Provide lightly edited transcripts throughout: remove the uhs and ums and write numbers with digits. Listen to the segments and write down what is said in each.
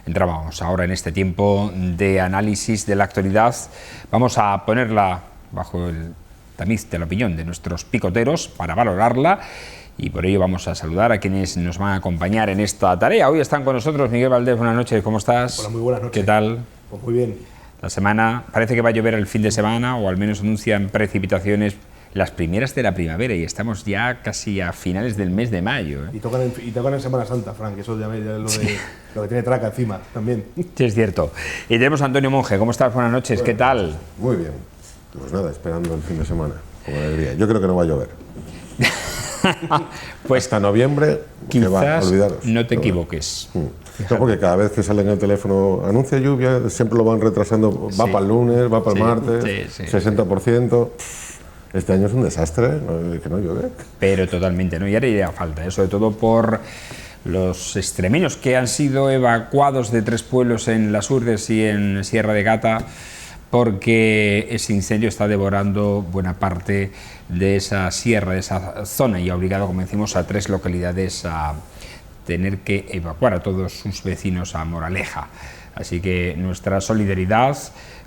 Entrábamos ahora en este tiempo de análisis de la actualidad. Vamos a ponerla bajo el tamiz de la opinión de nuestros picoteros para valorarla, y por ello vamos a saludar a quienes nos van a acompañar en esta tarea. Hoy están con nosotros Miguel Valdés. Buenas noches, ¿cómo estás? Hola, muy buenas noches. ¿Qué tal? Pues muy bien. La semana, parece que va a llover el fin de semana, o al menos anuncian precipitaciones las primeras de la primavera, y estamos ya casi a finales del mes de mayo. Y tocan en Semana Santa, Frank, eso ya es lo que tiene traca encima también. Sí, es cierto. Y tenemos a Antonio Monge. ¿Cómo estás? Buenas noches, ¿qué tal? Muy bien. Pues nada, esperando el fin de semana, con alegría. Yo creo que no va a llover. Pues hasta noviembre, quizás que va, olvidaros. no te equivoques. No, porque cada vez que sale en el teléfono anuncia lluvia, siempre lo van retrasando, va para el lunes, va para el martes, 60%. Este año es un desastre, que no llueve. Pero totalmente, ¿no? Y ahora iría a falta, sobre todo por los extremeños que han sido evacuados de 3 pueblos en Las Urdes y en Sierra de Gata, porque ese incendio está devorando buena parte de esa sierra, de esa zona, y ha obligado, como decimos, a 3 localidades a tener que evacuar a todos sus vecinos a Moraleja. Así que nuestra solidaridad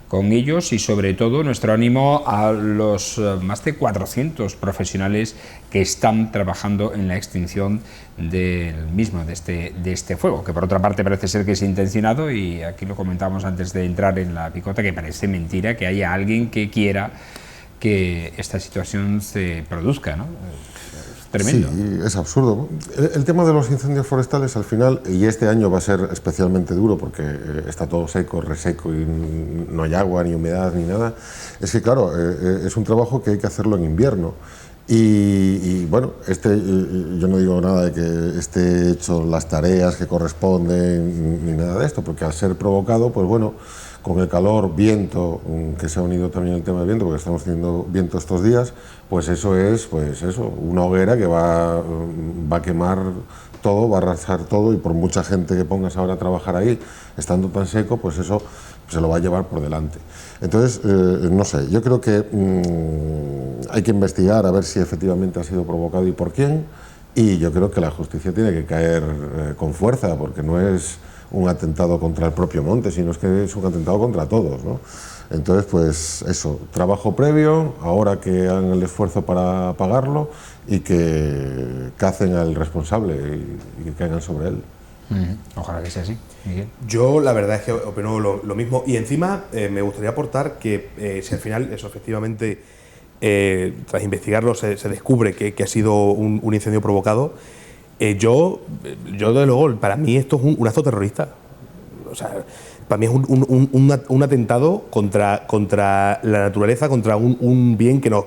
con ellos, y sobre todo nuestro ánimo a los más de 400 profesionales que están trabajando en la extinción del mismo, de este fuego, que por otra parte parece ser que es intencionado, y aquí lo comentamos antes de entrar en la picota, que parece mentira que haya alguien que quiera que esta situación se produzca, ¿no? Tremendo. Sí, es absurdo. El tema de los incendios forestales al final, y este año va a ser especialmente duro porque está todo seco, reseco, y no hay agua, ni humedad, ni nada, es que claro, es un trabajo que hay que hacerlo en invierno. Y bueno, yo no digo nada de que esté hecho las tareas que corresponden ni nada de esto, porque al ser provocado, pues bueno, con el calor, viento, que se ha unido también el tema del viento, porque estamos teniendo viento estos días, pues eso es, pues eso, una hoguera que va a quemar todo, va a arrasar todo, y por mucha gente que pongas ahora a trabajar ahí, estando tan seco, pues eso se lo va a llevar por delante. Entonces, no sé, yo creo que hay que investigar a ver si efectivamente ha sido provocado y por quién, y yo creo que la justicia tiene que caer con fuerza, porque no es un atentado contra el propio monte, sino es que es un atentado contra todos, ¿no? Entonces, pues eso, trabajo previo, ahora que hagan el esfuerzo para apagarlo, y que cacen al responsable y que caigan sobre él. Ojalá que sea así, Miguel. Yo la verdad es que opino lo mismo, y encima me gustaría aportar que si al final eso efectivamente, tras investigarlo, se descubre que ha sido un incendio provocado, yo desde luego, para mí esto es un acto terrorista. O sea, para mí es un atentado contra la naturaleza, contra un bien que nos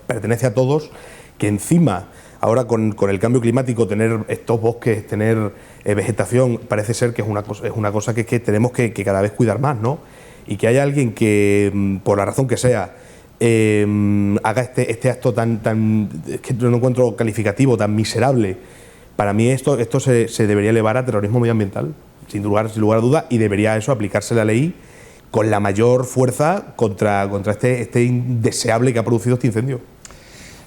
pertenece a todos, que encima, ahora con el cambio climático, tener estos bosques, tener vegetación, parece ser que es una cosa que tenemos que cada vez cuidar más, ¿no? Y que haya alguien que, por la razón que sea, haga este acto tan es que no encuentro calificativo, tan miserable. Para mí esto se debería elevar a terrorismo medioambiental, sin lugar a duda, y debería eso aplicarse la ley con la mayor fuerza contra este indeseable que ha producido este incendio.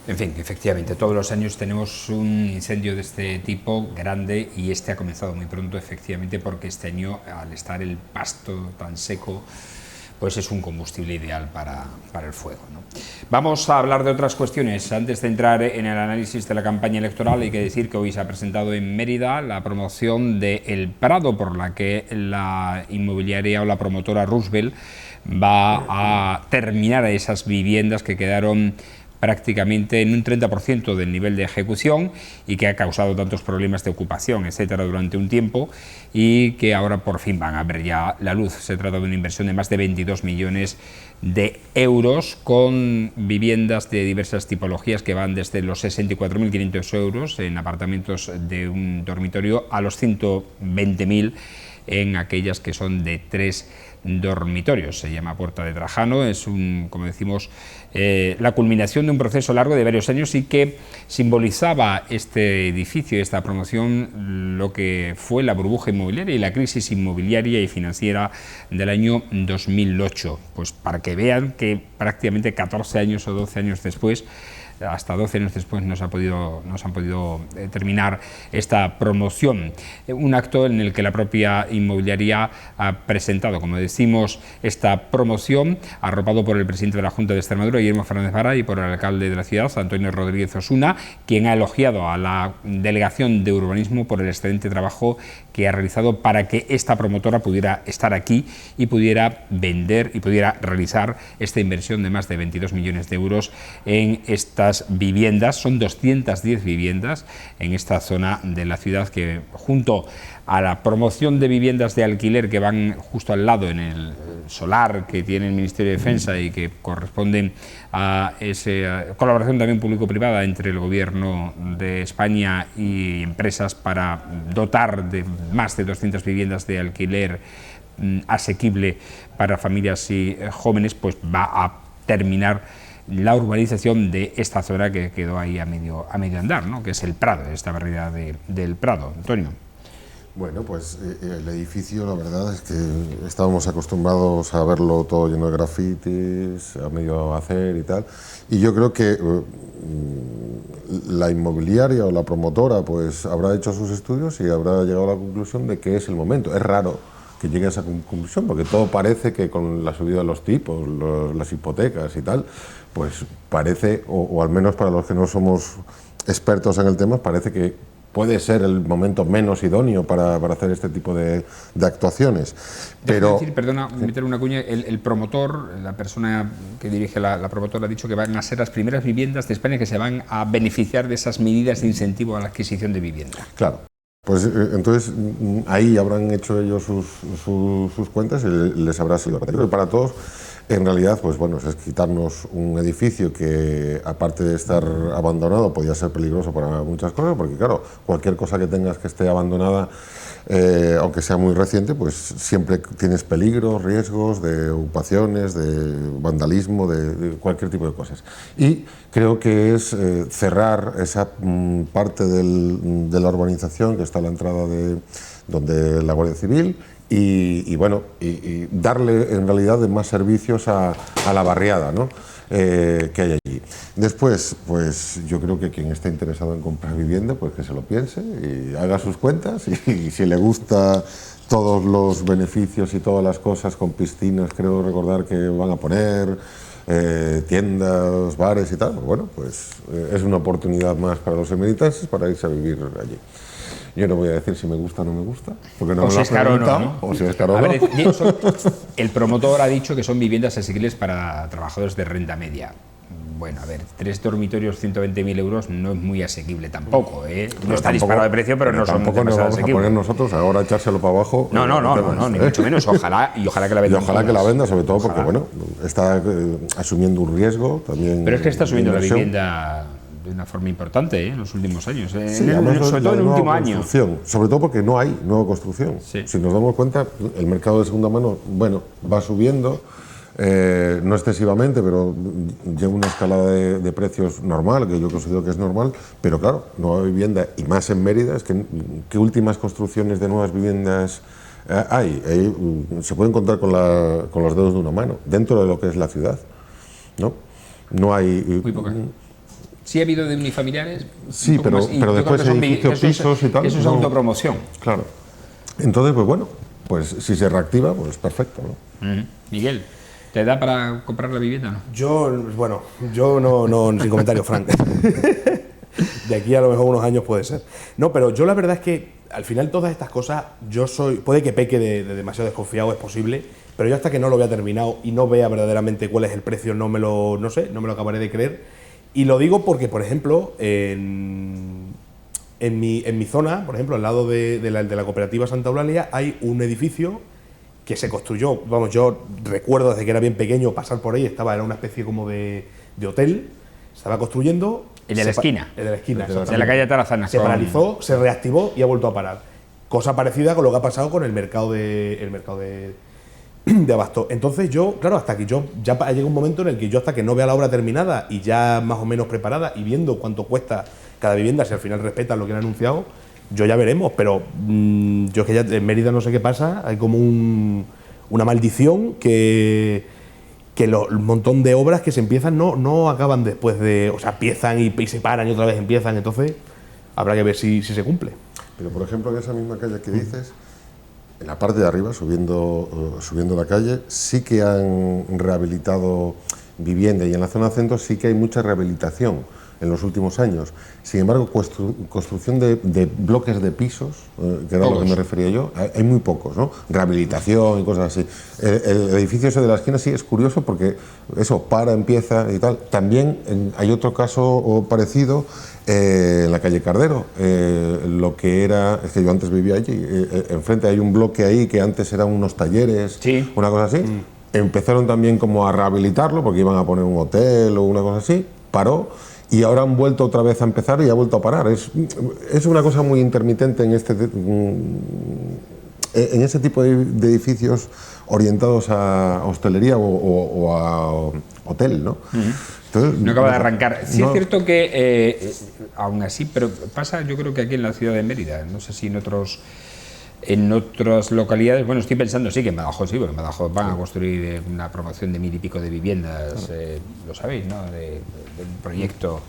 En fin, efectivamente, todos los años tenemos un incendio de este tipo grande, y este ha comenzado muy pronto, efectivamente, porque este año, al estar el pasto tan seco, pues es un combustible ideal para el fuego, ¿no? Vamos a hablar de otras cuestiones. Antes de entrar en el análisis de la campaña electoral, hay que decir que hoy se ha presentado en Mérida la promoción de El Prado, por la que la inmobiliaria o la promotora Roosevelt va a terminar esas viviendas que quedaron prácticamente en un 30% del nivel de ejecución, y que ha causado tantos problemas de ocupación, etcétera, durante un tiempo, y que ahora por fin van a ver ya la luz. Se trata de una inversión de más de 22 millones de euros, con viviendas de diversas tipologías que van desde los 64.500 euros en apartamentos de un dormitorio a los 120.000 en aquellas que son de 3 dormitorios. Se llama Puerta de Trajano, es como decimos, la culminación de un proceso largo de varios años, y que simbolizaba este edificio, esta promoción, lo que fue la burbuja inmobiliaria y la crisis inmobiliaria y financiera del año 2008. Pues para que vean que prácticamente 14 años o 12 años después hasta 12 años después nos han podido terminar esta promoción. Un acto en el que la propia inmobiliaria ha presentado, como decimos, esta promoción, arropado por el presidente de la Junta de Extremadura, Guillermo Fernández Vara, y por el alcalde de la ciudad, Antonio Rodríguez Osuna, quien ha elogiado a la Delegación de Urbanismo por el excelente trabajo que ha realizado para que esta promotora pudiera estar aquí y pudiera vender y pudiera realizar esta inversión de más de 22 millones de euros en estas viviendas. Son 210 viviendas en esta zona de la ciudad que, junto a la promoción de viviendas de alquiler que van justo al lado en el solar que tiene el Ministerio de Defensa y que corresponden a esa colaboración también público-privada entre el Gobierno de España y empresas para dotar de más de 200 viviendas de alquiler asequible para familias y jóvenes, pues va a terminar la urbanización de esta zona que quedó ahí a medio andar, ¿no? Que es el Prado, esta barriada del Prado. Antonio. Bueno, pues el edificio, la verdad es que estábamos acostumbrados a verlo todo lleno de grafitis, a medio hacer y tal, y yo creo que la inmobiliaria o la promotora pues habrá hecho sus estudios y habrá llegado a la conclusión de que es el momento. Es raro que llegue a esa conclusión, porque todo parece que con la subida de los tipos, las hipotecas y tal, pues parece, o al menos para los que no somos expertos en el tema, parece que puede ser el momento menos idóneo para hacer este tipo de actuaciones. Pero decir, perdona, meter una cuña, el promotor, la persona que dirige la promotora ha dicho que van a ser las primeras viviendas de España que se van a beneficiar de esas medidas de incentivo a la adquisición de vivienda. Claro. Pues entonces ahí habrán hecho ellos sus cuentas y les habrá sido para todos. En realidad, pues bueno, es quitarnos un edificio que, aparte de estar abandonado, podía ser peligroso para muchas cosas, porque claro, cualquier cosa que tengas que esté abandonada, aunque sea muy reciente, pues siempre tienes peligros, riesgos de ocupaciones, de vandalismo, de cualquier tipo de cosas. Y creo que es cerrar esa parte de la urbanización que está a la entrada de donde la Guardia Civil, y bueno, y darle en realidad más servicios a la barriada, ¿no? Que hay allí. Después, pues yo creo que quien esté interesado en comprar vivienda, pues que se lo piense y haga sus cuentas, y si le gusta todos los beneficios y todas las cosas con piscinas, creo recordar que van a poner, tiendas, bares y tal, pues bueno, pues es una oportunidad más para los emeritanses para irse a vivir allí. Yo no voy a decir si me gusta o no me gusta, porque no me lo han preguntado, ¿no? O si es caro o no. El promotor ha dicho que son viviendas asequibles para trabajadores de renta media. Bueno, a ver, 3 dormitorios, 120.000 euros no es muy asequible tampoco, ¿eh? No está disparado de precio, pero no son demasiado asequibles. Tampoco nos vamos a poner nosotros ahora a echárselo para abajo. No, ni mucho menos. Ojalá que la venda. Y ojalá que la venda, sobre todo porque, bueno, está asumiendo un riesgo también. Pero es que está subiendo la vivienda de una forma importante en los últimos años, sí, sobre todo en el último año. Sobre todo porque no hay nueva construcción. Sí. Si nos damos cuenta, el mercado de segunda mano, bueno, va subiendo, no excesivamente, pero llega una escalada de precios normal, que yo considero que es normal, pero claro, nueva vivienda, y más en Mérida, es que ¿qué últimas construcciones de nuevas viviendas hay? Se pueden contar con los dedos de una mano, dentro de lo que es la ciudad, ¿no? No hay... Muy pocas. Sí ha habido de unifamiliares. Sí, pero después edificios, pisos y tal. Eso es autopromoción. Claro. Entonces, pues bueno, pues si se reactiva, pues perfecto, ¿no? Miguel, ¿te da para comprar la vivienda, no? Yo no, sin comentario, Frank. De aquí a lo mejor unos años puede ser. No, pero yo la verdad es que al final todas estas cosas, puede que peque de demasiado desconfiado, es posible, pero yo hasta que no lo vea terminado y no vea verdaderamente cuál es el precio, no me lo acabaré de creer. Y lo digo porque, por ejemplo, en mi zona, por ejemplo, al lado de la cooperativa Santa Eulalia, hay un edificio que se construyó, vamos, yo recuerdo desde que era bien pequeño pasar por ahí, era una especie como de hotel, estaba construyendo... El de la esquina. El de la esquina, de la calle Tarazana. Se paralizó, se reactivó y ha vuelto a parar. Cosa parecida con lo que ha pasado con el mercado de abasto. Entonces yo, claro, hasta que ya llega un momento en el que yo, hasta que no vea la obra terminada y ya más o menos preparada y viendo cuánto cuesta cada vivienda, si al final respetan lo que han anunciado, yo ya veremos, pero yo es que ya en Mérida no sé qué pasa, hay como una maldición que que el montón de obras que se empiezan no acaban después de... O sea, empiezan y se paran y otra vez empiezan, entonces habrá que ver si se cumple. Pero, por ejemplo, en esa misma calle que dices, en la parte de arriba, subiendo la calle, sí que han rehabilitado vivienda, y en la zona centro sí que hay mucha rehabilitación en los últimos años. Sin embargo, construcción de bloques de pisos, que era a lo que me refería yo, hay muy pocos, ¿no? Rehabilitación y cosas así. El edificio ese de la esquina sí es curioso porque eso empieza y tal. También hay otro caso parecido en la calle Cardero. Lo que era, es que yo antes vivía allí, enfrente hay un bloque ahí que antes eran unos talleres, sí, una cosa así. Empezaron también como a rehabilitarlo porque iban a poner un hotel o una cosa así, paró. Y ahora han vuelto otra vez a empezar y ha vuelto a parar. Es una cosa muy intermitente en ese tipo de edificios orientados a hostelería o a hotel, ¿no? Entonces, no acaba de arrancar. Sí, es cierto que, aún así, pero pasa yo creo que aquí en la ciudad de Mérida, no sé si en otras localidades, bueno, estoy pensando, sí, que en Badajoz sí, porque en Badajoz van a construir una promoción de 1000 y pico de viviendas, lo sabéis, ¿no?, del proyecto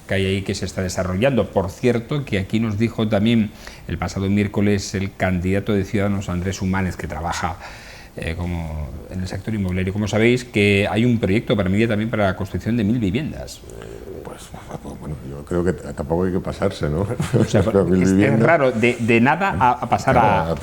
que hay ahí que se está desarrollando. Por cierto, que aquí nos dijo también el pasado miércoles el candidato de Ciudadanos, Andrés Humánez, que trabaja como en el sector inmobiliario, como sabéis, que hay un proyecto para Mérida también para la construcción de 1000 viviendas. Pues bueno, yo creo que tampoco hay que pasarse, ¿no? O sea, es raro, de nada a pasar a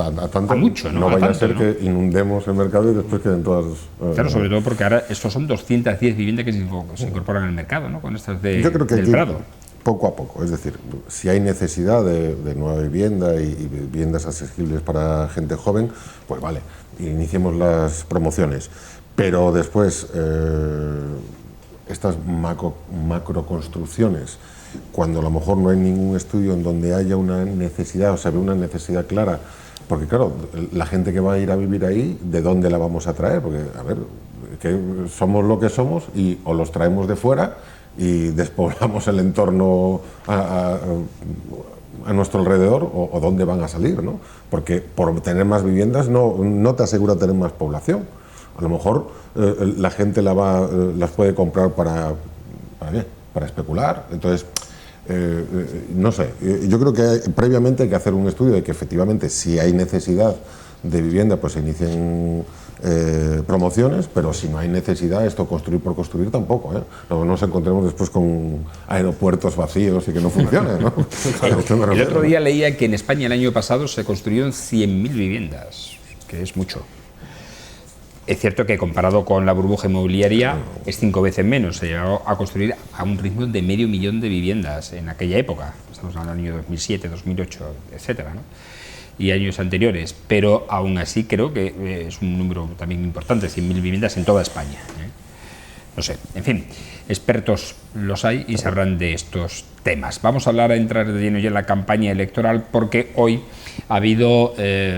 mucho, ¿no? No vaya a ser que inundemos el mercado y después queden todas... Claro, sobre todo porque ahora estos son 210 viviendas que se incorporan al mercado, ¿no?, con estas yo creo que del aquí, Prado. Poco a poco, es decir, si hay necesidad de nueva vivienda y viviendas accesibles para gente joven, pues vale, iniciemos las promociones. Pero después, estas macroconstrucciones, cuando a lo mejor no hay ningún estudio en donde haya una necesidad, o sea, una necesidad clara, porque claro, la gente que va a ir a vivir ahí, ¿de dónde la vamos a traer? Porque, a ver, que somos lo que somos y o los traemos de fuera y despoblamos el entorno a nuestro alrededor, o dónde van a salir, ¿no? Porque por tener más viviendas no te asegura tener más población. A lo mejor la gente las puede comprar ¿para especular? Entonces, no sé, yo creo que previamente hay que hacer un estudio de que efectivamente si hay necesidad de vivienda, pues se inicien promociones, pero si no hay necesidad, esto construir por construir tampoco, ¿eh? No nos encontremos después con aeropuertos vacíos y que no funcionen, ¿no? El otro día leía que en España el año pasado se construyeron 100.000 viviendas, que es mucho. Es cierto que comparado con la burbuja inmobiliaria es 5 veces menos. Se llegó a construir a un ritmo de 500.000 de viviendas en aquella época. Estamos hablando del año 2007, 2008, etcétera, ¿no?, y años anteriores, pero aún así creo que es un número también importante, 100.000 viviendas en toda España, ¿eh? No sé, en fin, expertos los hay y sabrán de estos temas. Vamos a entrar de lleno ya en la campaña electoral, porque hoy ha habido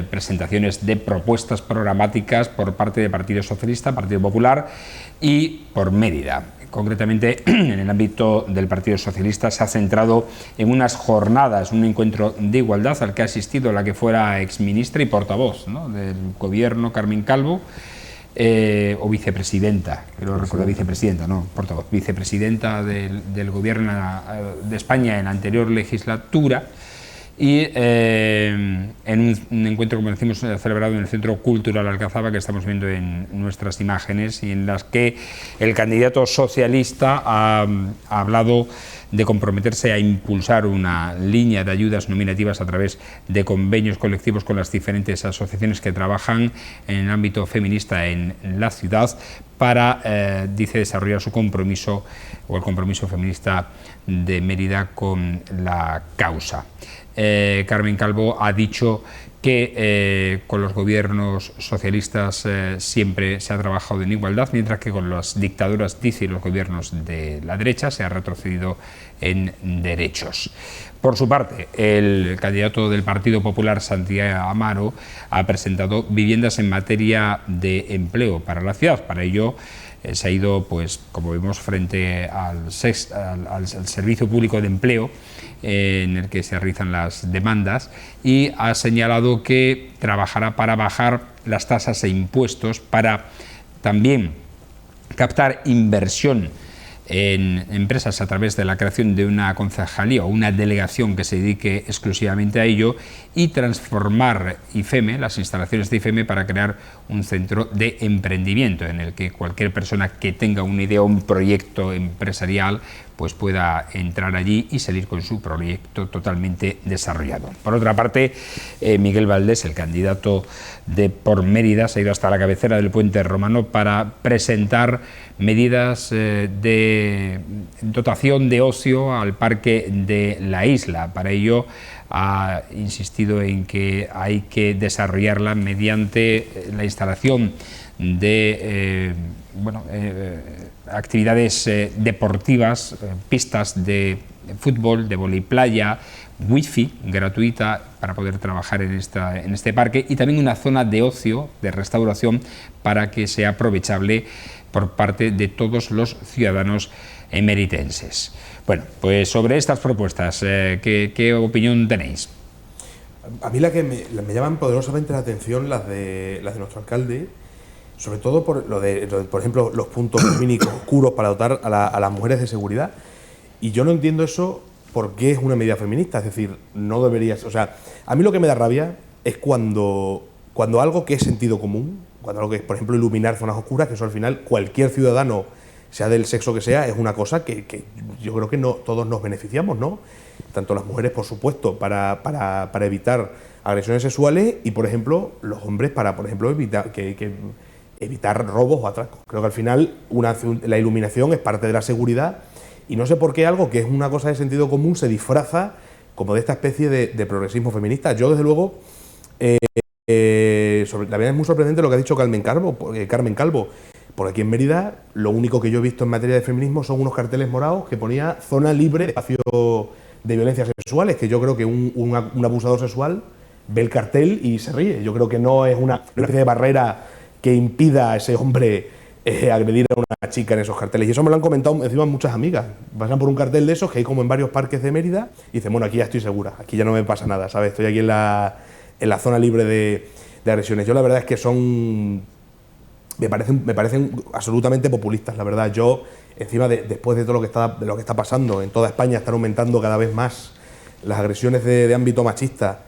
presentaciones de propuestas programáticas por parte del Partido Socialista, Partido Popular y por Mérida. Concretamente, en el ámbito del Partido Socialista se ha centrado en unas jornadas, un encuentro de igualdad al que ha asistido la que fuera exministra y portavoz, ¿no?, del Gobierno, Carmen Calvo, o vicepresidenta, creo recordar, vicepresidenta, no, portavoz, vicepresidenta del Gobierno de España en la anterior legislatura, y en un encuentro, como decimos, celebrado en el Centro Cultural Alcazaba, que estamos viendo en nuestras imágenes, y en las que el candidato socialista ha hablado de comprometerse a impulsar una línea de ayudas nominativas a través de convenios colectivos con las diferentes asociaciones que trabajan en el ámbito feminista en la ciudad para, dice, desarrollar su compromiso o el compromiso feminista de Mérida con la causa. Carmen Calvo ha dicho que con los gobiernos socialistas siempre se ha trabajado en igualdad, mientras que con las dictaduras, dice, y los gobiernos de la derecha se ha retrocedido en derechos. Por su parte, el candidato del Partido Popular, Santiago Amaro, ha presentado viviendas en materia de empleo para la ciudad. Para ello se ha ido, pues, como vemos, frente al Servicio Público de Empleo, en el que se realizan las demandas, y ha señalado que trabajará para bajar las tasas e impuestos, para también captar inversión en empresas a través de la creación de una concejalía o una delegación que se dedique exclusivamente a ello, y transformar IFEME, las instalaciones de IFEME, para crear un centro de emprendimiento en el que cualquier persona que tenga una idea o un proyecto empresarial pues pueda entrar allí y salir con su proyecto totalmente desarrollado. Por otra parte, Miguel Valdés, el candidato de Por Mérida, se ha ido hasta la cabecera del puente romano para presentar medidas de dotación de ocio al parque de la isla. Para ello ha insistido en que hay que desarrollarla mediante la instalación de actividades deportivas, pistas de fútbol, de voleiplaya, wifi gratuita para poder trabajar en este parque, y también una zona de ocio, de restauración, para que sea aprovechable por parte de todos los ciudadanos emeritenses. Bueno, pues sobre estas propuestas, ¿qué opinión tenéis? A mí la que me llaman poderosamente la atención las de nuestro alcalde, sobre todo por por ejemplo, los puntos lumínicos oscuros para dotar a las mujeres de seguridad. Y yo no entiendo eso porque es una medida feminista, es decir, no debería ser. O sea, a mí lo que me da rabia es cuando algo que es sentido común, cuando algo que es, por ejemplo, iluminar zonas oscuras, que eso al final cualquier ciudadano, sea del sexo que sea, es una cosa que yo creo que no todos nos beneficiamos, ¿no? Tanto las mujeres, por supuesto, para evitar agresiones sexuales, y, por ejemplo, los hombres para, por ejemplo, evitar robos o atracos. Creo que al final la iluminación es parte de la seguridad, y no sé por qué algo que es una cosa de sentido común se disfraza como de esta especie de progresismo feminista. Yo, desde luego, la verdad es muy sorprendente lo que ha dicho Carmen Calvo, porque aquí en Mérida lo único que yo he visto en materia de feminismo son unos carteles morados que ponía zona libre de espacio de violencias sexuales, que yo creo que un abusador sexual ve el cartel y se ríe. Yo creo que no es una especie de barrera que impida a ese hombre agredir a una chica en esos carteles. Y eso me lo han comentado encima muchas amigas. Pasan por un cartel de esos que hay como en varios parques de Mérida y dicen, bueno, aquí ya estoy segura, aquí ya no me pasa nada, ¿sabes? Estoy aquí en la zona libre de agresiones. Yo la verdad es que me parecen absolutamente populistas, la verdad. Yo, encima, después de todo lo que está pasando en toda España, están aumentando cada vez más las agresiones de ámbito machista,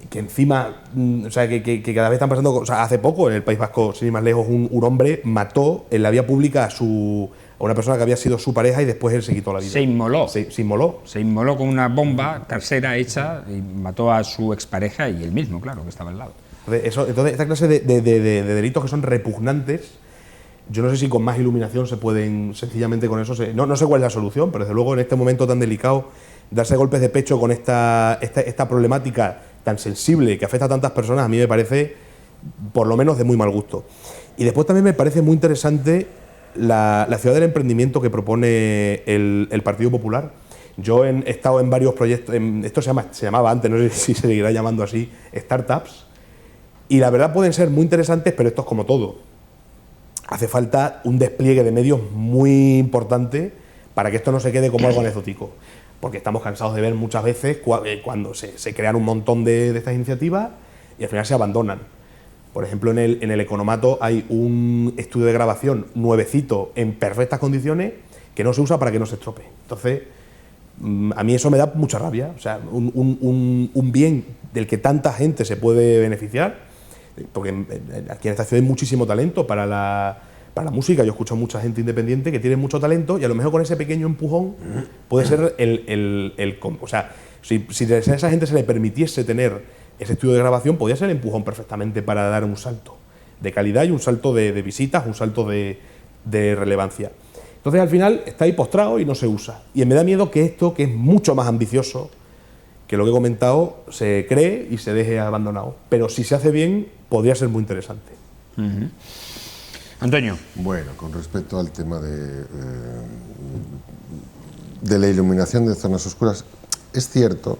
que encima, o sea, que cada vez están pasando. O sea, hace poco en el País Vasco, sin ir más lejos, un hombre mató en la vía pública a una persona que había sido su pareja, y después él se quitó la vida. Se inmoló. Se inmoló. Se inmoló con una bomba casera hecha y mató a su expareja y él mismo, claro, que estaba al lado. Entonces, esta clase de delitos que son repugnantes, yo no sé si con más iluminación se pueden, sencillamente con eso, no sé cuál es la solución, pero desde luego en este momento tan delicado, darse golpes de pecho con esta problemática tan sensible que afecta a tantas personas, a mí me parece, por lo menos, de muy mal gusto. Y después también me parece muy interesante la ciudad del emprendimiento que propone el Partido Popular. Yo he estado en varios proyectos, esto se llamaba antes, no sé si se seguirá llamando así, startups, y la verdad pueden ser muy interesantes, pero esto es como todo. Hace falta un despliegue de medios muy importante para que esto no se quede como algo anecdótico, porque estamos cansados de ver muchas veces cuando se crean un montón de estas iniciativas y al final se abandonan. Por ejemplo, en el Economato hay un estudio de grabación nuevecito, en perfectas condiciones, que no se usa para que no se estropee. Entonces, a mí eso me da mucha rabia. O sea, un bien del que tanta gente se puede beneficiar, porque aquí en esta ciudad hay muchísimo talento para la música. Yo escucho a mucha gente independiente que tiene mucho talento, y a lo mejor con ese pequeño empujón puede ser o sea, si a esa gente se le permitiese tener ese estudio de grabación, podría ser el empujón perfectamente para dar un salto de calidad y un salto de visitas, un salto de relevancia. Entonces, al final, está ahí postrado y no se usa. Y me da miedo que esto, que es mucho más ambicioso que lo que he comentado, se cree y se deje abandonado. Pero si se hace bien, podría ser muy interesante. Antonio. Bueno, con respecto al tema de la iluminación de zonas oscuras, es cierto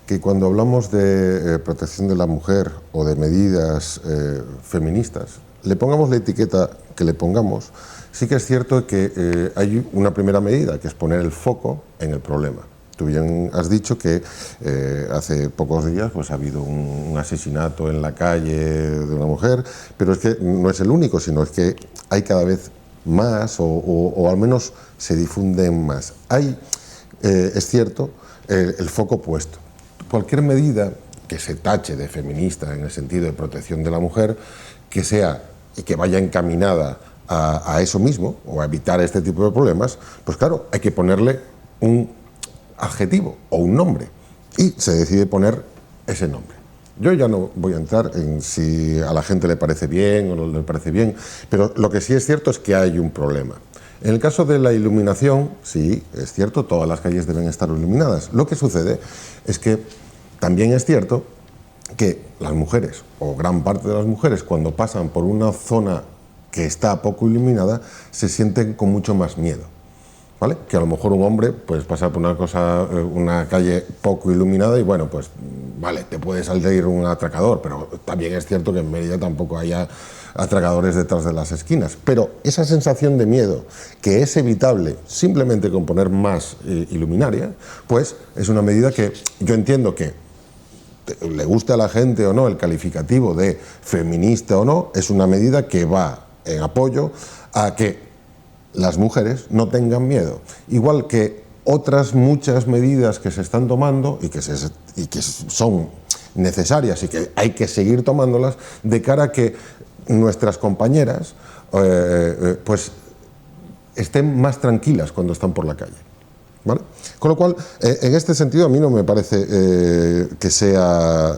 que cuando hablamos de protección de la mujer o de medidas feministas, le pongamos la etiqueta que le pongamos, sí que es cierto que hay una primera medida, que es poner el foco en el problema. tú bien has dicho que hace pocos días pues, ha habido un asesinato en la calle de una mujer, pero es que no es el único, sino es que hay cada vez más o al menos se difunden más. Hay, es cierto, el foco puesto. Cualquier medida que se tache de feminista en el sentido de protección de la mujer, que sea y que vaya encaminada a eso mismo, o a evitar este tipo de problemas, pues claro, hay que ponerle un adjetivo o un nombre, y se decide poner ese nombre. Yo ya no voy a entrar en si a la gente le parece bien o no le parece bien, pero lo que sí es cierto es que hay un problema. En el caso de la iluminación, sí, es cierto, todas las calles deben estar iluminadas. Lo que sucede es que también es cierto que las mujeres, o gran parte de las mujeres, cuando pasan por una zona que está poco iluminada, se sienten con mucho más miedo, ¿vale? Que a lo mejor un hombre pues pasa por una calle poco iluminada y bueno, pues vale, te puede salir un atracador, pero también es cierto que en Mérida tampoco haya atracadores detrás de las esquinas. Pero esa sensación de miedo, que es evitable simplemente con poner más iluminaria, pues es una medida que yo entiendo que le guste a la gente o no el calificativo de feminista o no, es una medida que va en apoyo a que las mujeres no tengan miedo. Igual que otras muchas medidas que se están tomando y que son necesarias y que hay que seguir tomándolas de cara a que nuestras compañeras pues estén más tranquilas cuando están por la calle, ¿vale? Con lo cual, en este sentido, a mí no me parece que sea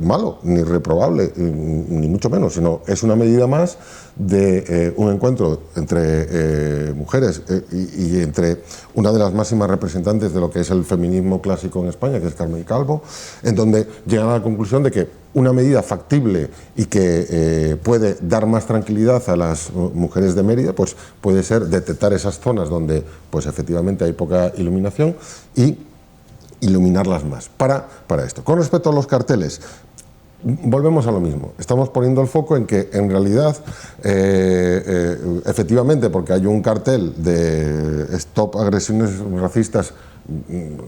malo, ni reprobable, ni mucho menos, sino es una medida más de un encuentro entre mujeres y entre una de las máximas representantes de lo que es el feminismo clásico en España, que es Carmen Calvo, en donde llegan a la conclusión de que una medida factible y que puede dar más tranquilidad a las mujeres de Mérida, pues puede ser detectar esas zonas donde pues efectivamente hay poca iluminación y iluminarlas más para esto. Con respecto a los carteles, volvemos a lo mismo. Estamos poniendo el foco en que en realidad efectivamente, porque hay un cartel de Stop Agresiones Racistas,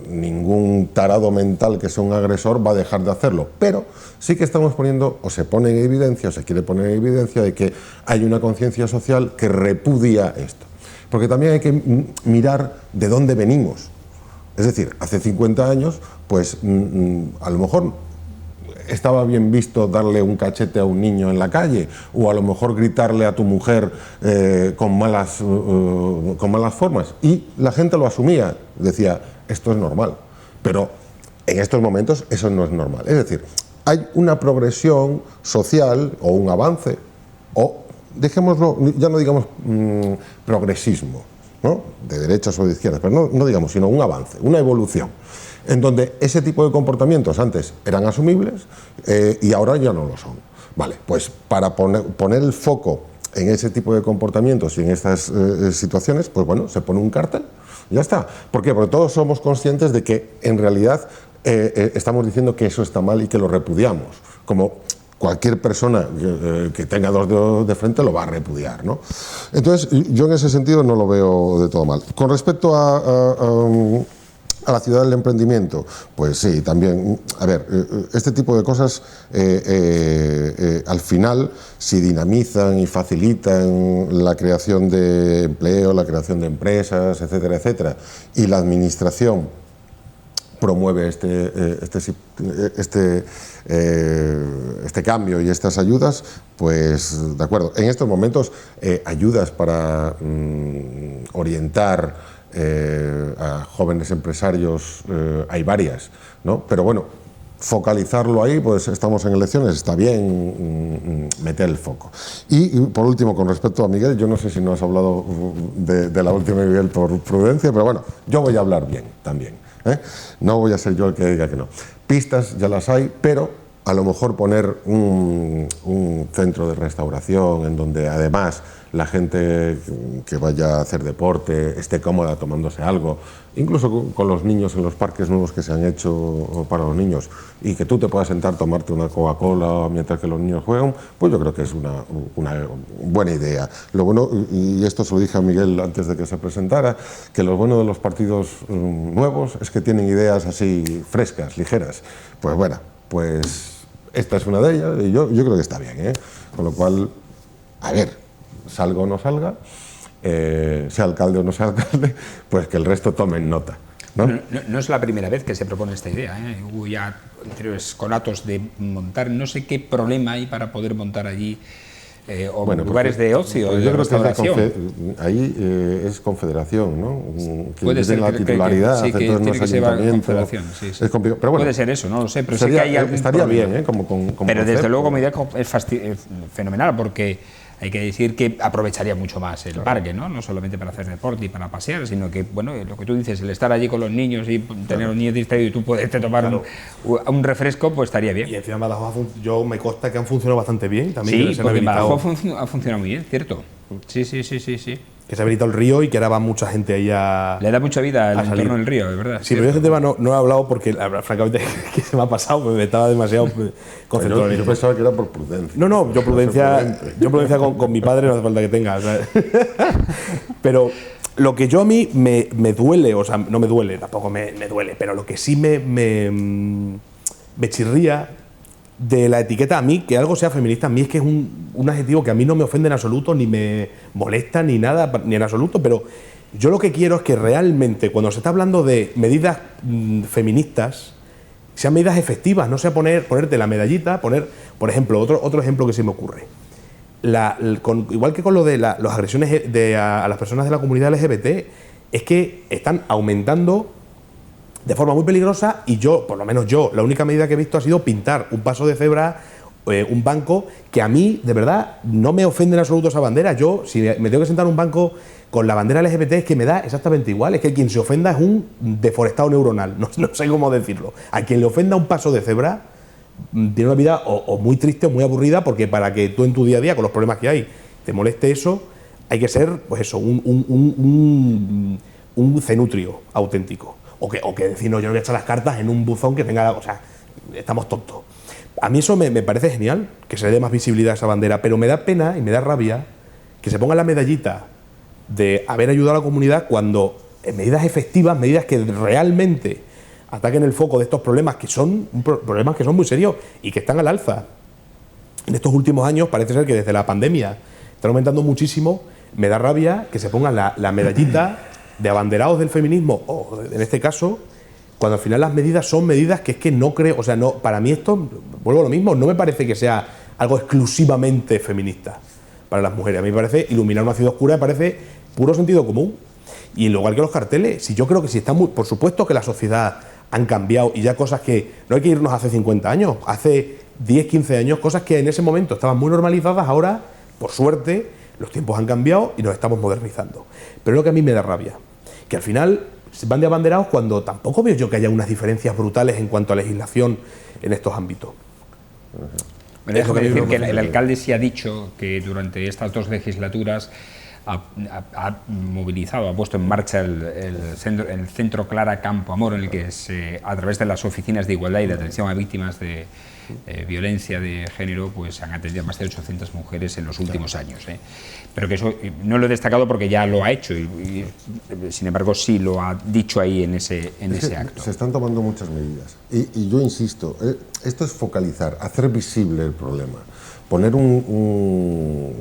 ningún tarado mental que sea un agresor va a dejar de hacerlo, pero sí que estamos poniendo, o se pone en evidencia, o se quiere poner en evidencia de que hay una conciencia social que repudia esto. Porque también hay que mirar de dónde venimos. Es decir, hace 50 años, pues a lo mejor estaba bien visto darle un cachete a un niño en la calle, o a lo mejor gritarle a tu mujer con malas formas, y la gente lo asumía, decía, esto es normal, pero en estos momentos eso no es normal. Es decir, hay una progresión social o un avance, o dejémoslo, ya no digamos progresismo, ¿no?, de derechas o de izquierdas, pero no digamos, sino un avance, una evolución, en donde ese tipo de comportamientos antes eran asumibles y ahora ya no lo son. Vale, pues para poner el foco en ese tipo de comportamientos y en estas situaciones, pues bueno, se pone un cartel, ya está. ¿Por qué? Porque todos somos conscientes de que en realidad estamos diciendo que eso está mal y que lo repudiamos, como cualquier persona que tenga dos dedos de frente lo va a repudiar, ¿no? Entonces, yo en ese sentido no lo veo de todo mal. Con respecto a la ciudad del emprendimiento, pues sí, también, a ver, este tipo de cosas al final, si dinamizan y facilitan la creación de empleo, la creación de empresas, etcétera, etcétera, y la administración promueve este cambio y estas ayudas, pues de acuerdo. En estos momentos, ayudas para orientar a jóvenes empresarios hay varias, ¿no? Pero bueno, focalizarlo ahí, pues estamos en elecciones, está bien meter el foco. Y por último, con respecto a Miguel, yo no sé si no has hablado de la última Miguel por prudencia, pero bueno, yo voy a hablar bien también, ¿eh? No voy a ser yo el que diga que no. Pistas ya las hay, pero a lo mejor poner un centro de restauración en donde además la gente que vaya a hacer deporte esté cómoda tomándose algo, incluso con los niños en los parques nuevos que se han hecho para los niños, y que tú te puedas sentar, tomarte una Coca-Cola mientras que los niños juegan, pues yo creo que es una buena idea. Lo bueno, y esto se lo dije a Miguel antes de que se presentara, que lo bueno de los partidos nuevos es que tienen ideas así frescas, ligeras. Pues bueno, pues esta es una de ellas y yo creo que está bien, ¿eh? Con lo cual, a ver, salga o no salga, sea alcalde o no sea alcalde, pues que el resto tomen nota, ¿no? No es la primera vez que se propone esta idea, ¿eh? Hubo ya anteriores conatos de montar, no sé qué problema hay para poder montar allí lugares de ocio, pues de yo creo restauración. que ahí es confederación, ¿no? Puede ser la titularidad, que entonces no tiene que ser confederación, sí. Es complicado, pero bueno, puede ser eso, no lo sé, pero sería, sí que hay algún estaría problema. bien, ¿eh? Como pero desde concepto. luego como idea es fenomenal, porque hay que decir que aprovecharía mucho más el parque, ¿no? No solamente para hacer deporte y para pasear, sino que, bueno, lo que tú dices, el estar allí con los niños y tener a los niños distraídos y tú poderte tomar un refresco, pues estaría bien. Y encima en Badajoz me consta que han funcionado bastante bien. También Sí, que se han porque en habilitado- Badajoz ha funcionado muy bien, cierto. Sí. que se ha habilitado el río y que ahora va mucha gente ahí a... Le da mucha vida al a salir. entorno del río, de verdad. Sí, pero yo ese tema no he hablado porque, francamente, que se me ha pasado, me estaba demasiado concentrado en Yo esto. pensaba que era por prudencia. No, yo prudencia con mi padre no hace falta que tenga. O sea, pero lo que yo a mí me duele, o sea, no me duele, tampoco me duele, pero lo que sí me chirría de la etiqueta a mí, que algo sea feminista, a mí es que es un adjetivo que a mí no me ofende en absoluto, ni me molesta, ni nada, ni en absoluto, pero yo lo que quiero es que realmente, cuando se está hablando de medidas feministas, sean medidas efectivas, no sea ponerte la medallita, por ejemplo, otro ejemplo que se me ocurre. Igual que con lo de las agresiones a las personas de la comunidad LGBT, es que están aumentando de forma muy peligrosa y yo, por lo menos yo, la única medida que he visto ha sido pintar un paso de cebra, un banco, que a mí, de verdad, no me ofende en absoluto esa bandera. Yo, si me tengo que sentar en un banco con la bandera LGBT, es que me da exactamente igual, es que quien se ofenda es un deforestado neuronal, no sé cómo decirlo. A quien le ofenda un paso de cebra tiene una vida o muy triste o muy aburrida, porque para que tú en tu día a día, con los problemas que hay, te moleste eso, hay que ser, pues eso, un cenutrio auténtico. O que decir, no, yo no voy a echar las cartas en un buzón que tenga... O sea, estamos tontos. A mí eso me parece genial, que se le dé más visibilidad a esa bandera, pero me da pena y me da rabia que se ponga la medallita de haber ayudado a la comunidad cuando medidas efectivas, medidas que realmente ataquen el foco de estos problemas, que son problemas que son muy serios y que están al alza. En estos últimos años parece ser que desde la pandemia están aumentando muchísimo. Me da rabia que se pongan la medallita de abanderados del feminismo, o en este caso, cuando al final las medidas son medidas que es que no creo, o sea, no, para mí esto, vuelvo a lo mismo, no me parece que sea algo exclusivamente feminista para las mujeres. A mí me parece iluminar una ciudad oscura, me parece puro sentido común. Y en lugar que los carteles, si yo creo que si están por supuesto que la sociedad han cambiado y ya cosas que no hay que irnos hace 50 años, hace 10, 15 años, cosas que en ese momento estaban muy normalizadas, ahora, por suerte, los tiempos han cambiado y nos estamos modernizando. Pero lo que a mí me da rabia, que al final se van de abanderados cuando tampoco veo yo que haya unas diferencias brutales en cuanto a legislación en estos ámbitos. Bueno, déjame decir que el alcalde sí ha dicho que durante estas 2 legislaturas ha movilizado, ha puesto en marcha el centro Clara Campo Amor, en el que a través de las oficinas de igualdad y de atención a víctimas de violencia de género, pues han atendido a más de 800 mujeres en los últimos años. Pero que eso no lo he destacado porque ya lo ha hecho y sin embargo sí lo ha dicho ahí en ese acto. Se están tomando muchas medidas y yo insisto, esto es focalizar, hacer visible el problema. Poner un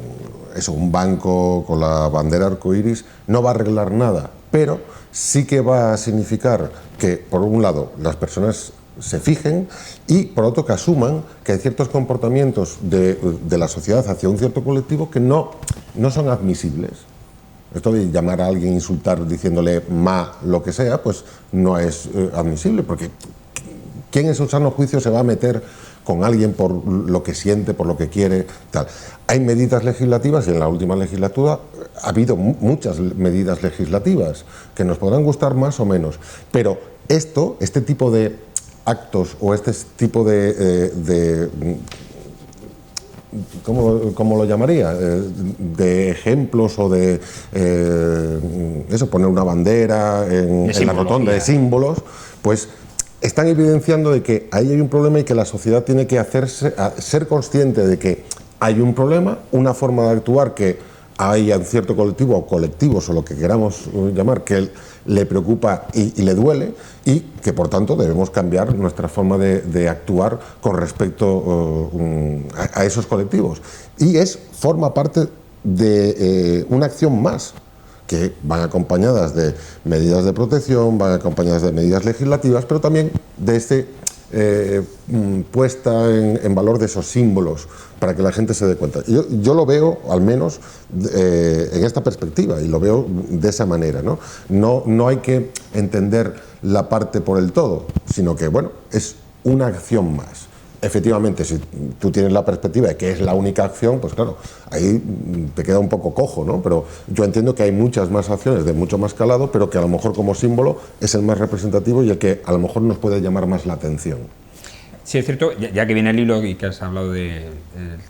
banco con la bandera arcoíris no va a arreglar nada, pero sí que va a significar que, por un lado, las personas se fijen y, por otro, que asuman que hay ciertos comportamientos de la sociedad hacia un cierto colectivo que no son admisibles. Esto de llamar a alguien, insultar diciéndole lo que sea, pues no es admisible, porque ¿quién en su sano juicio se va a meter con alguien por lo que siente, por lo que quiere, tal? Hay medidas legislativas y en la última legislatura ha habido muchas medidas legislativas que nos podrán gustar más o menos, pero este tipo de actos o este tipo de ¿cómo lo llamaría? De ejemplos o de eso, poner una bandera en la rotonda, de símbolos, pues están evidenciando de que ahí hay un problema y que la sociedad tiene que ser consciente de que hay un problema, una forma de actuar que hay un cierto colectivo o colectivos o lo que queramos llamar que le preocupa y le duele, y que por tanto debemos cambiar nuestra forma de actuar con respecto a esos colectivos. Y forma parte de una acción más, que van acompañadas de medidas de protección, van acompañadas de medidas legislativas, pero también de puesta en valor de esos símbolos para que la gente se dé cuenta. Yo lo veo, al menos, en esta perspectiva, y lo veo de esa manera, ¿no? No hay que entender la parte por el todo, sino que, bueno, es una acción más. Efectivamente, si tú tienes la perspectiva de que es la única acción, pues claro, ahí te queda un poco cojo, ¿no? Pero yo entiendo que hay muchas más acciones de mucho más calado, pero que a lo mejor como símbolo es el más representativo y el que a lo mejor nos puede llamar más la atención. Sí, es cierto, ya que viene el hilo y que has hablado del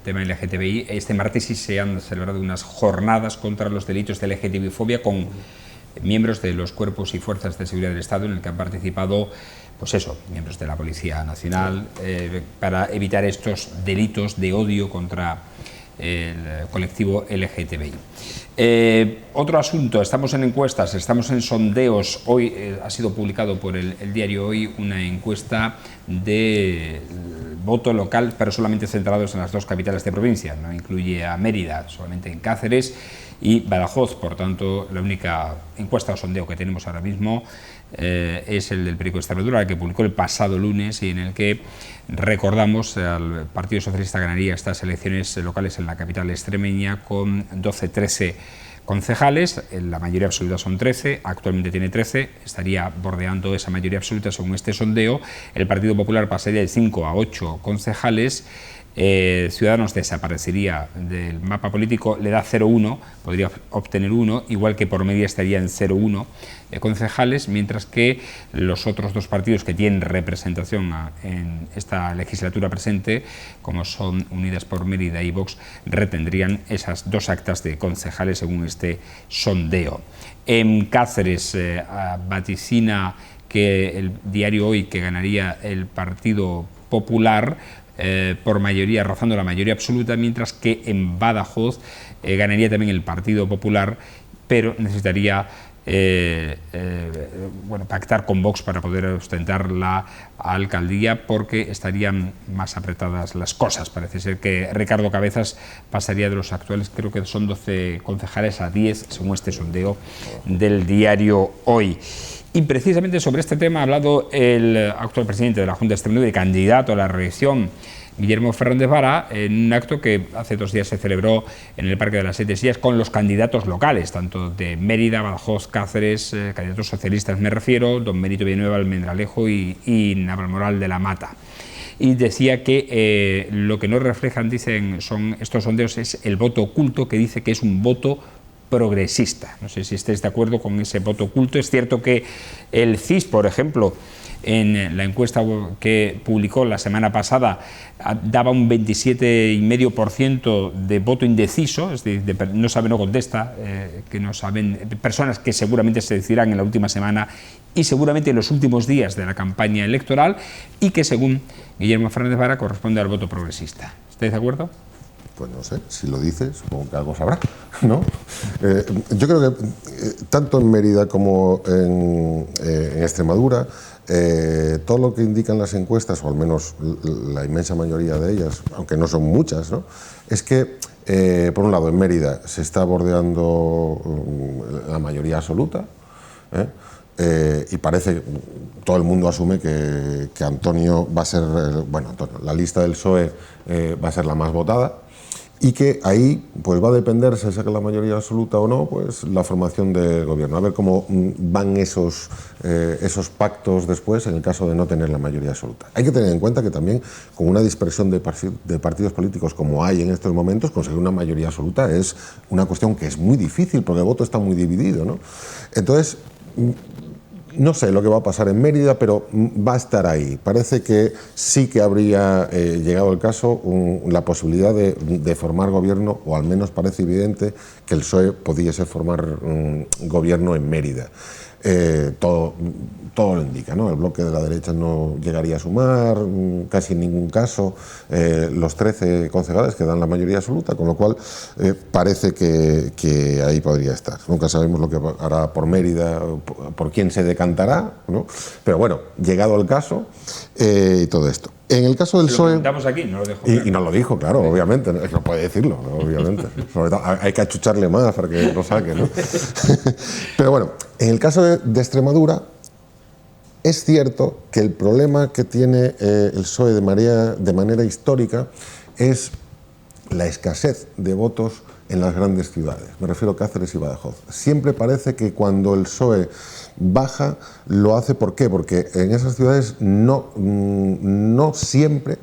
tema LGTBI, este martes sí se han celebrado unas jornadas contra los delitos de LGTBI-fobia con miembros de los cuerpos y fuerzas de seguridad del Estado, en el que han participado, pues eso, miembros de la Policía Nacional, para evitar estos delitos de odio contra el colectivo LGTBI. Otro asunto, estamos en encuestas, estamos en sondeos. Hoy ha sido publicado por el diario Hoy una encuesta de voto local, pero solamente centrados en las dos capitales de provincia, no incluye a Mérida, solamente en Cáceres y Badajoz. Por tanto, la única encuesta o sondeo que tenemos ahora mismo es el del periódico Extremadura, que publicó el pasado lunes y en el que recordamos al Partido Socialista ganaría estas elecciones locales en la capital extremeña con 12-13 concejales, la mayoría absoluta son 13, actualmente tiene 13, estaría bordeando esa mayoría absoluta según este sondeo. El Partido Popular pasaría de 5 a 8 concejales. Ciudadanos desaparecería del mapa político, le da 0,1, podría obtener 1, igual que por media estaría en 0,1 concejales, mientras que los otros dos partidos que tienen representación en esta legislatura presente, como son Unidas por Mérida y Vox, retendrían esas dos actas de concejales según este sondeo. En Cáceres vaticina que el diario Hoy que ganaría el Partido Popular por mayoría, rozando la mayoría absoluta, mientras que en Badajoz ganaría también el Partido Popular, pero necesitaría pactar con Vox para poder ostentar la alcaldía, porque estarían más apretadas las cosas. Parece ser que Ricardo Cabezas pasaría de los actuales, creo que son 12 concejales, a 10, según este sondeo del diario Hoy. Y precisamente sobre este tema ha hablado el actual presidente de la Junta de Extremadura y candidato a la reelección, Guillermo Fernández Vara, en un acto que hace 2 días se celebró en el Parque de las 7 Sillas con los candidatos locales, tanto de Mérida, Badajoz, Cáceres, candidatos socialistas me refiero, don Benito Villanueva, Almendralejo y Navalmoral de la Mata. Y decía que lo que no reflejan, dicen, son estos sondeos, es el voto oculto, que dice que es un voto progresista. No sé si estáis de acuerdo con ese voto oculto. Es cierto que el CIS, por ejemplo, en la encuesta que publicó la semana pasada, daba un 27,5% de voto indeciso, es decir, no sabe, no contesta, que no saben, personas que seguramente se decidirán en la última semana y seguramente en los últimos días de la campaña electoral, y que según Guillermo Fernández Vara corresponde al voto progresista. ¿Estáis de acuerdo? Pues no sé, si lo dices, supongo que algo sabrá, ¿no? Yo creo que tanto en Mérida como en Extremadura, todo lo que indican las encuestas, o al menos la inmensa mayoría de ellas, aunque no son muchas, ¿no?, es que, por un lado, en Mérida se está bordeando la mayoría absoluta, y parece, todo el mundo asume que Antonio va a ser, Antonio, la lista del PSOE va a ser la más votada, y que ahí pues va a depender, si se saca la mayoría absoluta o no, pues la formación del gobierno. A ver cómo van esos pactos después en el caso de no tener la mayoría absoluta. Hay que tener en cuenta que también con una dispersión de partidos políticos como hay en estos momentos, conseguir una mayoría absoluta es una cuestión que es muy difícil porque el voto está muy dividido, ¿no? Entonces, No sé lo que va a pasar en Mérida, pero va a estar ahí. Parece que sí que habría llegado el caso la posibilidad de formar gobierno, o al menos parece evidente que el PSOE pudiese formar gobierno en Mérida. Todo lo indica, ¿no? El bloque de la derecha no llegaría a sumar casi en ningún caso los 13 concejales que dan la mayoría absoluta, con lo cual parece que ahí podría estar. Nunca sabemos lo que hará por Mérida, por quién se decantará, ¿no? Pero bueno, llegado el caso y todo esto. En el caso del PSOE... Lo comentamos aquí, no lo dejo. Y no lo dijo, claro, obviamente, no puede decirlo, obviamente. Sobre todo, hay que achucharle más para que lo saque, ¿no? Pero bueno, en el caso de Extremadura, es cierto que el problema que tiene el PSOE de manera histórica es la escasez de votos en las grandes ciudades. Me refiero a Cáceres y Badajoz. Siempre parece que cuando el PSOE baja, lo hace, ¿por qué? Porque en esas ciudades no siempre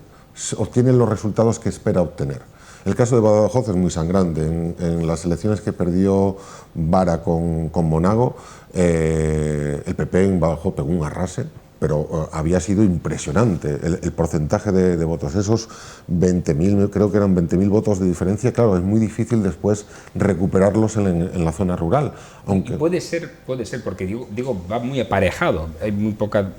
obtienen los resultados que espera obtener. El caso de Badajoz es muy sangrante. En las elecciones que perdió Vara con Monago, el PP en Badajoz pegó un arrase, pero había sido impresionante el porcentaje de votos. Esos 20.000, creo que eran 20.000 votos de diferencia, claro, es muy difícil después recuperarlos en la zona rural. Aunque... Puede ser, porque digo, va muy aparejado, hay muy poca...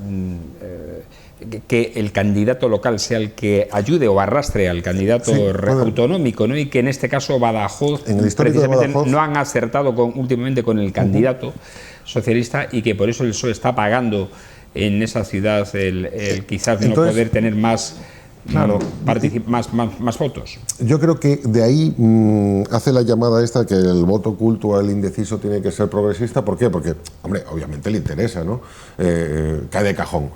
que el candidato local sea el que ayude o arrastre al candidato autonómico, ¿no? Y que en este caso Badajoz, precisamente, Badajoz, no han acertado últimamente con el candidato socialista, y que por eso el PSOE está pagando en esa ciudad el quizás no poder tener más... Claro, más votos. Yo creo que de ahí hace la llamada esta que el voto oculto al indeciso tiene que ser progresista. ¿Por qué? Porque, hombre, obviamente le interesa, ¿no? Cae de cajón.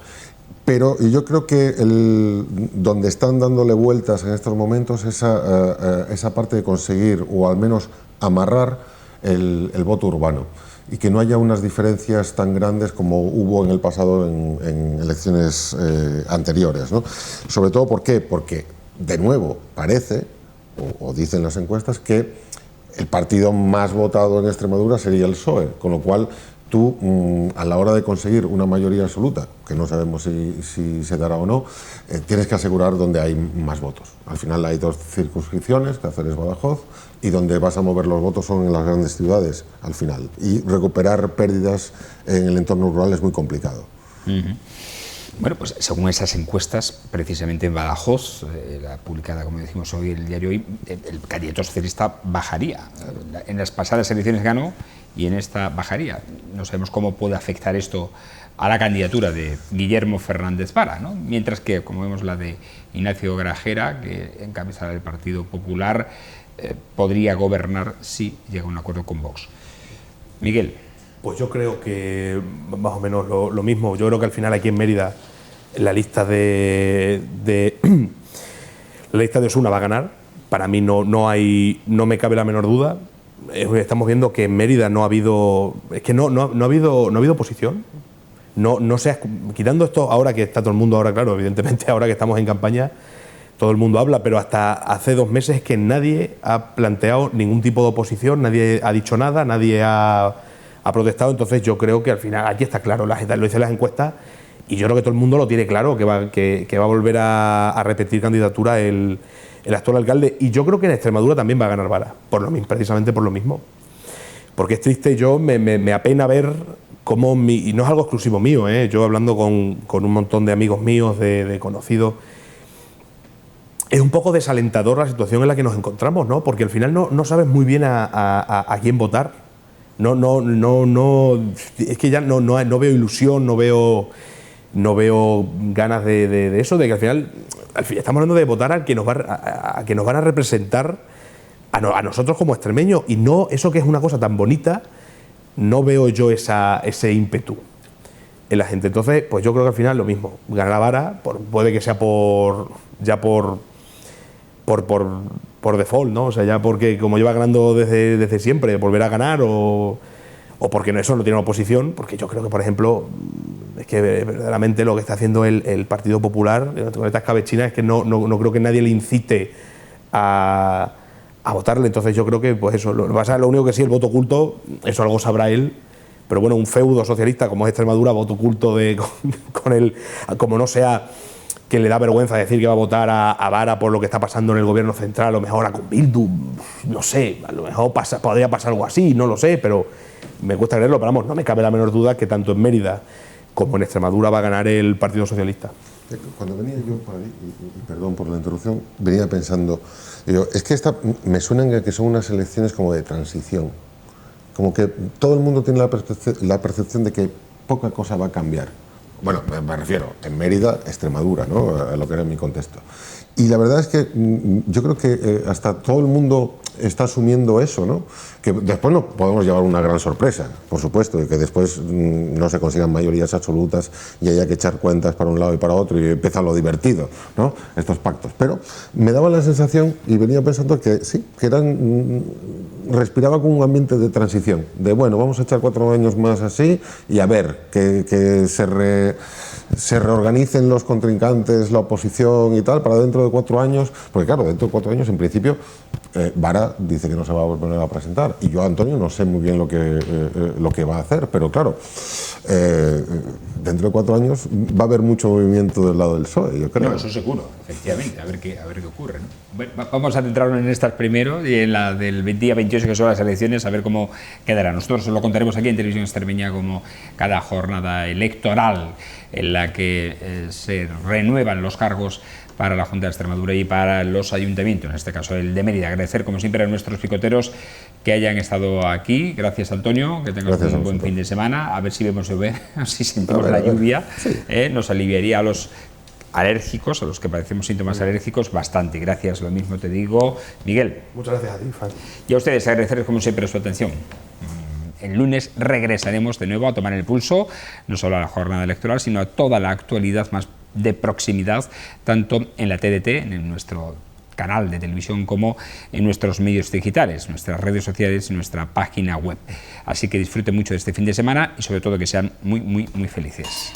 Pero yo creo que donde están dándole vueltas en estos momentos esa parte de conseguir, o al menos amarrar el voto urbano, y que no haya unas diferencias tan grandes como hubo en el pasado en elecciones anteriores, ¿no? Sobre todo, ¿por qué? Porque, de nuevo, parece, o dicen las encuestas, que el partido más votado en Extremadura sería el PSOE, con lo cual tú, a la hora de conseguir una mayoría absoluta, que no sabemos si se dará o no, tienes que asegurar donde hay más votos. Al final hay dos circunscripciones, Cáceres, Badajoz, y donde vas a mover los votos son en las grandes ciudades, al final. Y recuperar pérdidas en el entorno rural es muy complicado. Bueno, pues según esas encuestas, precisamente en Badajoz, la publicada, como decimos hoy, el diario Hoy, el candidato socialista bajaría. En las pasadas elecciones ganó y en esta bajaría. No sabemos cómo puede afectar esto a la candidatura de Guillermo Fernández Vara, ¿no? Mientras que, como vemos, la de Ignacio Grajera, que encabeza el Partido Popular, podría gobernar si llega a un acuerdo con Vox. Miguel. Pues yo creo que más o menos lo mismo. Yo creo que al final aquí en Mérida la lista de la lista de Osuna va a ganar. Para mí no me cabe la menor duda. Estamos viendo que en Mérida no ha habido oposición. No se ha, quitando esto ahora que está todo el mundo, ahora claro, evidentemente ahora que estamos en campaña todo el mundo habla, pero hasta hace 2 meses que nadie ha planteado ningún tipo de oposición, nadie ha dicho nada, nadie ha protestado. Entonces yo creo que al final aquí está claro, lo dicen las encuestas, y yo creo que todo el mundo lo tiene claro, que va a volver a repetir candidatura el actual alcalde. Y yo creo que en Extremadura también va a ganar Vara, precisamente por lo mismo. Porque es triste, me apena ver cómo, y no es algo exclusivo mío, yo hablando con un montón de amigos míos, de conocidos, es un poco desalentador la situación en la que nos encontramos, ¿no? Porque al final no sabes muy bien a quién votar. Es que ya no veo ilusión, no veo ganas de eso, de que al final estamos hablando de votar al que nos van a representar a nosotros como extremeños, y no eso que es una cosa tan bonita, no veo yo ese ímpetu en la gente. Entonces, pues yo creo que al final lo mismo, ganará Vara, puede que sea por default, ¿no? O sea, ya porque como lleva ganando desde siempre, volverá a ganar, o porque eso no tiene oposición, porque yo creo que, por ejemplo, es que verdaderamente lo que está haciendo el Partido Popular con estas escabechina es que no creo que nadie le incite a votarle. Entonces yo creo que, pues eso, lo único que sí, el voto oculto, eso algo sabrá él, pero bueno, un feudo socialista como es Extremadura, voto oculto con él, como no sea que le da vergüenza decir que va a votar a Vara por lo que está pasando en el gobierno central, a lo mejor con Bildu, no sé, a lo mejor podría pasar algo así, no lo sé, pero me cuesta creerlo, pero vamos, no me cabe la menor duda que tanto en Mérida como en Extremadura va a ganar el Partido Socialista. Cuando venía yo por ahí, y perdón por la interrupción, venía pensando, es que me suenan que son unas elecciones como de transición, como que todo el mundo tiene la percepción de que poca cosa va a cambiar. Bueno, me refiero en Mérida, Extremadura, ¿no? A lo que era mi contexto. Y la verdad es que yo creo que hasta todo el mundo está asumiendo eso, ¿no? Que después no podemos llevar una gran sorpresa, por supuesto, y que después no se consigan mayorías absolutas y haya que echar cuentas para un lado y para otro y empieza lo divertido, ¿no? Estos pactos. Pero me daba la sensación, y venía pensando que sí, que respiraba con un ambiente de transición, de bueno, vamos a echar 4 años más así y a ver, que se reorganicen los contrincantes, la oposición y tal, para dentro de 4 años, porque claro, dentro de 4 años en principio Vara dice que no se va a volver a presentar y yo, Antonio, no sé muy bien lo que va a hacer, pero claro, dentro de 4 años va a haber mucho movimiento del lado del PSOE, yo creo. No, eso seguro, efectivamente, a ver qué ocurre, ¿no? Bueno, vamos a centrarnos en estas primero y en la del día 28, que son las elecciones, a ver cómo quedará. Nosotros os lo contaremos aquí en Televisión Extremeña como cada jornada electoral en la que se renuevan los cargos para la Junta de Extremadura y para los ayuntamientos, en este caso el de Mérida. Agradecer, como siempre, a nuestros picoteros que hayan estado aquí. Gracias, Antonio, que tengas un buen fin de semana. A ver si vemos llover, si sentimos la lluvia. Sí. Nos aliviaría a los alérgicos, a los que padecemos síntomas alérgicos, bastante. Gracias, lo mismo te digo, Miguel. Muchas gracias a ti, Fran. Y a ustedes, agradecerles, como siempre, su atención. El lunes regresaremos de nuevo a tomar el pulso, no solo a la jornada electoral, sino a toda la actualidad más de proximidad, tanto en la TDT, en nuestro canal de televisión, como en nuestros medios digitales, nuestras redes sociales, nuestra página web. Así que disfruten mucho de este fin de semana y sobre todo que sean muy, muy, muy felices.